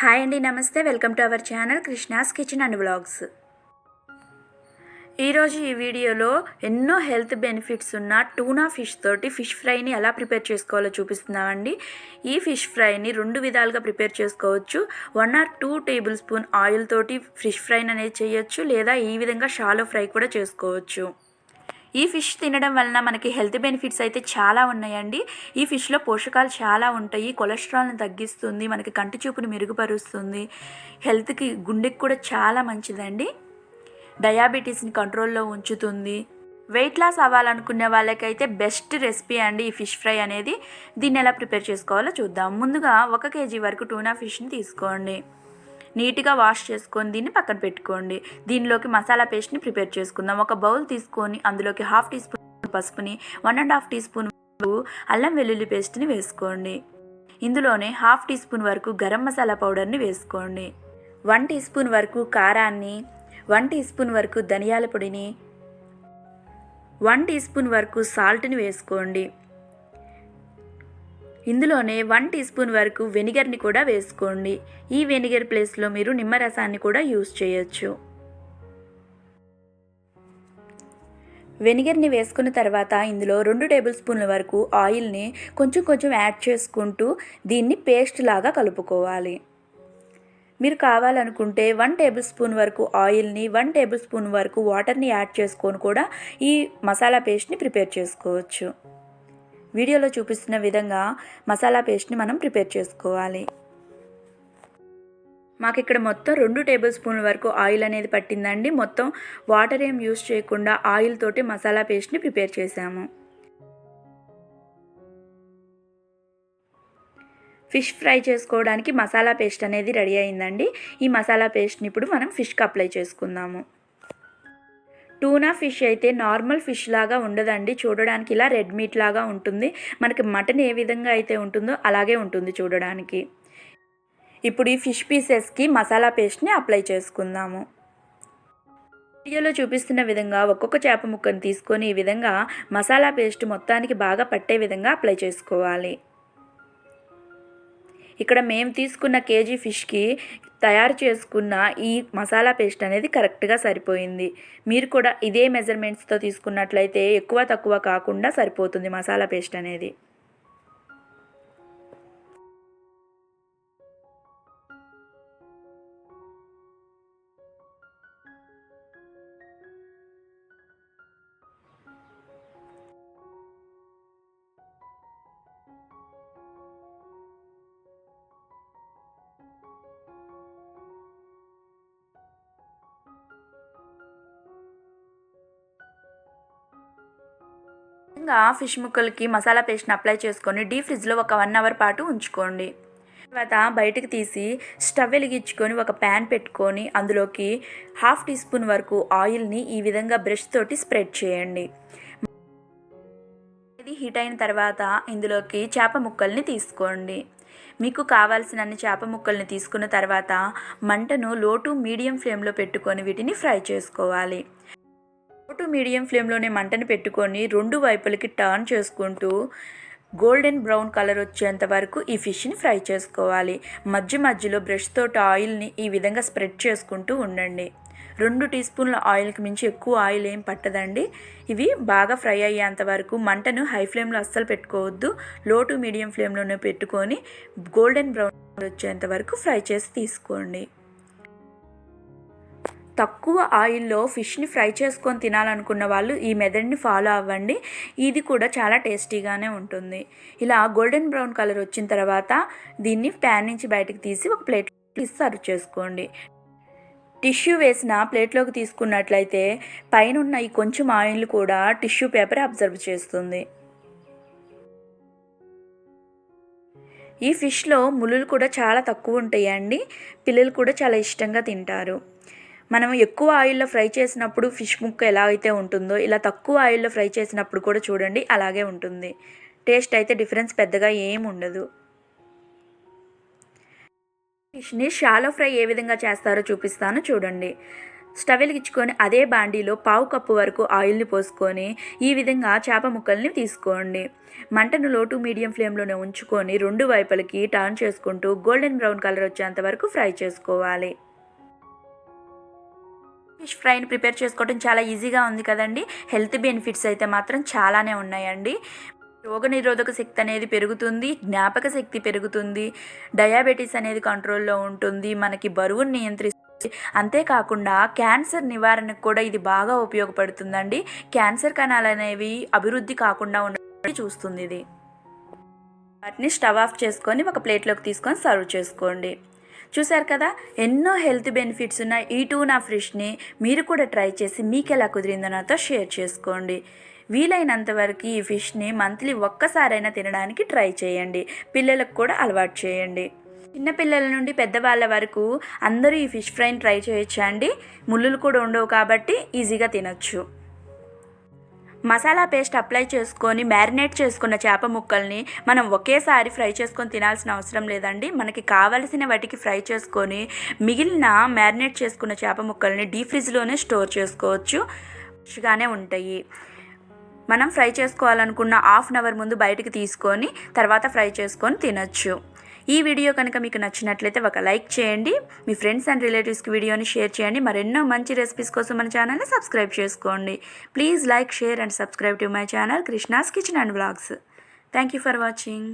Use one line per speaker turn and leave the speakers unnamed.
Hi అండి, నమస్తే. Welcome to our channel Krishna's kitchen and vlogs. ఈరోజు ఈ వీడియోలో ఎన్నో హెల్త్ బెనిఫిట్స్ ఉన్న టూనా ఫిష్ తోటి ఫిష్ ఫ్రైని ఎలా ప్రిపేర్ చేసుకోవాలో చూపిస్తున్నామండి. ఈ ఫిష్ ఫ్రైని రెండు విధాలుగా ప్రిపేర్ చేసుకోవచ్చు. 1 or 2 టేబుల్ స్పూన్ ఆయిల్ తోటి ఫిష్ ఫ్రైని అనేది చేయొచ్చు, లేదా ఈ విధంగా షాలో ఫ్రై కూడా చేసుకోవచ్చు. ఈ ఫిష్ తినడం వలన మనకి హెల్త్ బెనిఫిట్స్ అయితే చాలా ఉన్నాయండి. ఈ ఫిష్లో పోషకాలు చాలా ఉంటాయి. కొలెస్ట్రాల్ని తగ్గిస్తుంది, మనకి కంటి చూపుని మెరుగుపరుస్తుంది, హెల్త్కి గుండెకి కూడా చాలా మంచిదండి. డయాబెటీస్ని కంట్రోల్లో ఉంచుతుంది. వెయిట్ లాస్ అవ్వాలనుకునే వాళ్ళకైతే బెస్ట్ రెసిపీ అండి ఈ ఫిష్ ఫ్రై అనేది. దీన్ని ఎలా ప్రిపేర్ చేసుకోవాలో చూద్దాం. ముందుగా 1 kg వరకు టూనా ఫిష్ని తీసుకోండి. నీట్గా వాష్ చేసుకొని దీన్ని పక్కన పెట్టుకోండి. దీనిలోకి మసాలా పేస్ట్ని ప్రిపేర్ చేసుకుందాం. ఒక బౌల్ తీసుకొని అందులోకి 1/2 టీ స్పూన్ పసుపుని, 1.5 టీ స్పూన్ అల్లం వెల్లుల్లి పేస్ట్ని వేసుకోండి. ఇందులోనే 1/2 టీ స్పూన్ వరకు గరం మసాలా పౌడర్ని వేసుకోండి. 1 టీ స్పూన్ వరకు కారాన్ని, 1 టీ స్పూన్ వరకు ధనియాల పొడిని, 1 టీ స్పూన్ వరకు సాల్ట్ని వేసుకోండి. ఇందులోనే 1 టీ స్పూన్ వరకు వెనిగర్ని కూడా వేసుకోండి. ఈ వెనిగర్ ప్లేస్లో మీరు నిమ్మరసాన్ని కూడా యూస్ చేయొచ్చు. వెనిగర్ని వేసుకున్న తర్వాత ఇందులో 2 టేబుల్ స్పూన్ల వరకు ఆయిల్ని కొంచెం యాడ్ చేసుకుంటూ దీన్ని పేస్ట్ లాగా కలుపుకోవాలి. మీరు కావాలనుకుంటే 1 టేబుల్ స్పూన్ వరకు ఆయిల్ని, 1 టేబుల్ స్పూన్ వరకు వాటర్ని యాడ్ చేసుకొని కూడా ఈ మసాలా పేస్ట్ని ప్రిపేర్ చేసుకోవచ్చు. వీడియోలో చూపిస్తున్న విధంగా మసాలా పేస్ట్ని మనం ప్రిపేర్ చేసుకోవాలి. మాకు ఇక్కడ మొత్తం 2 టేబుల్ స్పూన్ల వరకు ఆయిల్ అనేది పట్టిందండి. మొత్తం వాటర్ ఏం యూస్ చేయకుండా ఆయిల్ తోటి మసాలా పేస్ట్ని ప్రిపేర్ చేసాము. ఫిష్ ఫ్రై చేసుకోవడానికి మసాలా పేస్ట్ అనేది రెడీ అయిందండి. ఈ మసాలా పేస్ట్ని ఇప్పుడు మనం ఫిష్కి అప్లై చేసుకుందాము. టూనా ఫిష్ అయితే నార్మల్ ఫిష్ లాగా ఉండదండి. చూడడానికి ఇలా రెడ్ మీట్ లాగా ఉంటుంది. మనకి మటన్ ఏ విధంగా అయితే ఉంటుందో అలాగే ఉంటుంది చూడడానికి. ఇప్పుడు ఈ ఫిష్ పీసెస్కి మసాలా పేస్ట్ని అప్లై చేసుకుందాము. వీడియోలో చూపిస్తున్న విధంగా ఒక్కొక్క చేప ముక్కను తీసుకొని ఈ విధంగా మసాలా పేస్ట్ మొత్తానికి బాగా పట్టే విధంగా అప్లై చేసుకోవాలి. ఇక్కడ మేము తీసుకున్న కేజీ ఫిష్కి తయారు చేసుకున్న ఈ మసాలా పేస్ట్ అనేది కరెక్ట్గా సరిపోయింది. మీరు కూడా ఇదే మెజర్మెంట్స్తో తీసుకున్నట్లయితే ఎక్కువ తక్కువ కాకుండా సరిపోతుంది మసాలా పేస్ట్ అనేది. ఫిష్ ముక్కలకి మసాలా పేస్ట్ని అప్లై చేసుకొని డీప్ ఫ్రిడ్జ్లో ఒక 1 అవర్ పాటు ఉంచుకోండి. తర్వాత బయటకు తీసి స్టవ్ వెలిగించుకొని ఒక ప్యాన్ పెట్టుకొని అందులోకి 1/2 టీ స్పూన్ వరకు ఆయిల్ని ఈ విధంగా బ్రష్ తోటి స్ప్రెడ్ చేయండి. ఇది హీట్ అయిన తర్వాత ఇందులోకి చేప ముక్కల్ని తీసుకోండి. మీకు కావాల్సిన అన్ని చేప ముక్కల్ని తీసుకున్న తర్వాత మంటను లో టు మీడియం ఫ్లేమ్లో పెట్టుకొని వీటిని ఫ్రై చేసుకోవాలి. లో టు మీడియం ఫ్లేమ్లోనే మంటను పెట్టుకొని 2 వైపులకి టర్న్ చేసుకుంటూ గోల్డెన్ బ్రౌన్ కలర్ వచ్చేంత వరకు ఈ ఫిష్ని ఫ్రై చేసుకోవాలి. మధ్యలో బ్రష్ తోటి ఆయిల్ని ఈ విధంగా స్ప్రెడ్ చేసుకుంటూ ఉండండి. 2 టీ స్పూన్ల ఆయిల్కి మించి ఎక్కువ ఆయిల్ ఏం పట్టదండి. ఇవి బాగా ఫ్రై అయ్యేంత వరకు మంటను హై ఫ్లేమ్లో అస్సలు పెట్టుకోవద్దు. లో టు మీడియం ఫ్లేమ్లోనే పెట్టుకొని గోల్డెన్ బ్రౌన్ వచ్చేంత వరకు ఫ్రై చేసి తీసుకోండి. తక్కువ ఆయిల్లో ఫిష్ని ఫ్రై చేసుకొని తినాలనుకున్న వాళ్ళు ఈ మెథడ్ని ఫాలో అవ్వండి. ఇది కూడా చాలా టేస్టీగానే ఉంటుంది. ఇలా గోల్డెన్ బ్రౌన్ కలర్ వచ్చిన తర్వాత దీన్ని ప్యాన్ నుంచి బయటకు తీసి ఒక ప్లేట్లో తీసి సర్వ్ చేసుకోండి. టిష్యూ వేసిన ప్లేట్లోకి తీసుకున్నట్లయితే పైన ఉన్న ఈ కొంచెం ఆయిల్ కూడా టిష్యూ పేపర్ అబ్జర్వ్ చేస్తుంది. ఈ ఫిష్లో ముళ్ళులు కూడా చాలా తక్కువ ఉంటాయండి. పిల్లలు కూడా చాలా ఇష్టంగా తింటారు. మనం ఎక్కువ ఆయిల్లో ఫ్రై చేసినప్పుడు ఫిష్ ముక్క ఎలా అయితే ఉంటుందో ఇలా తక్కువ ఆయిల్లో ఫ్రై చేసినప్పుడు కూడా చూడండి అలాగే ఉంటుంది. టేస్ట్ అయితే డిఫరెన్స్ పెద్దగా ఏం ఉండదు. ఫిష్ని షాలో ఫ్రై ఏ విధంగా చేస్తారో చూపిస్తాను చూడండి. స్టవ్ వెలిగించుకొని అదే బాండీలో పావు కప్పు వరకు ఆయిల్ని పోసుకొని ఈ విధంగా చేప ముక్కల్ని తీసుకోండి. మంటను లో టు మీడియం ఫ్లేమ్లోనే ఉంచుకొని రెండు వైపులకి టర్న్ చేసుకుంటూ గోల్డెన్ బ్రౌన్ కలర్ వచ్చేంత వరకు ఫ్రై చేసుకోవాలి. ఫిష్ ఫ్రైని ప్రిపేర్ చేసుకోవడం చాలా ఈజీగా ఉంది కదండి. హెల్త్ బెనిఫిట్స్ అయితే మాత్రం చాలానే ఉన్నాయండి. రోగనిరోధక శక్తి అనేది పెరుగుతుంది, జ్ఞాపక శక్తి పెరుగుతుంది, డయాబెటీస్ అనేది కంట్రోల్లో ఉంటుంది, మనకి బరువును నియంత్రిస్తుంది. అంతేకాకుండా క్యాన్సర్ నివారణకు కూడా ఇది బాగా ఉపయోగపడుతుందండి. క్యాన్సర్ కణాలు అనేవి అభివృద్ధి కాకుండా ఉండడానికి చూస్తుంది ఇది. వాటిని స్టవ్ ఆఫ్ చేసుకొని ఒక ప్లేట్లోకి తీసుకొని సర్వ్ చేసుకోండి. చూసారు కదా, ఎన్నో హెల్త్ బెనిఫిట్స్ ఉన్న ఈ టూనా ఫిష్ని మీరు కూడా ట్రై చేసి మీకు ఎలా కుదిరిందో నాతో షేర్ చేసుకోండి. వీలైనంత వరకు ఈ ఫిష్ని మంత్లీ ఒక్కసారైనా తినడానికి ట్రై చేయండి. పిల్లలకు కూడా అలవాటు చేయండి. చిన్నపిల్లల నుండి పెద్దవాళ్ళ వరకు అందరూ ఈ ఫిష్ ఫ్రైని ట్రై చేయొచ్చు అండి. ముళ్ళులు కూడా ఉండవు కాబట్టి ఈజీగా తినొచ్చు. మసాలా పేస్ట్ అప్లై చేసుకొని మ్యారినేట్ చేసుకున్న చేప ముక్కల్ని మనం ఒకేసారి ఫ్రై చేసుకొని తినాల్సిన అవసరం లేదండి. మనకి కావలసిన వాటికి ఫ్రై చేసుకొని మిగిలిన మ్యారినేట్ చేసుకున్న చేప ముక్కల్ని డీప్ ఫ్రిడ్జ్లోనే స్టోర్ చేసుకోవచ్చు. ఫ్రెష్గానే ఉంటాయి. మనం ఫ్రై చేసుకోవాలనుకున్న హాఫ్ అన్ అవర్ ముందు బయటికి తీసుకొని తర్వాత ఫ్రై చేసుకొని తినొచ్చు. ఈ వీడియో కనుక మీకు నచ్చినట్లయితే ఒక లైక్ చేయండి. మీ ఫ్రెండ్స్ అండ్ రిలేటివ్స్కి వీడియోని షేర్ చేయండి. మరెన్నో మంచి రెసిపీస్ కోసం మన ఛానల్ని సబ్స్క్రైబ్ చేసుకోండి. Please like, share and subscribe to my channel Krishna's kitchen and vlogs. Thank you for watching.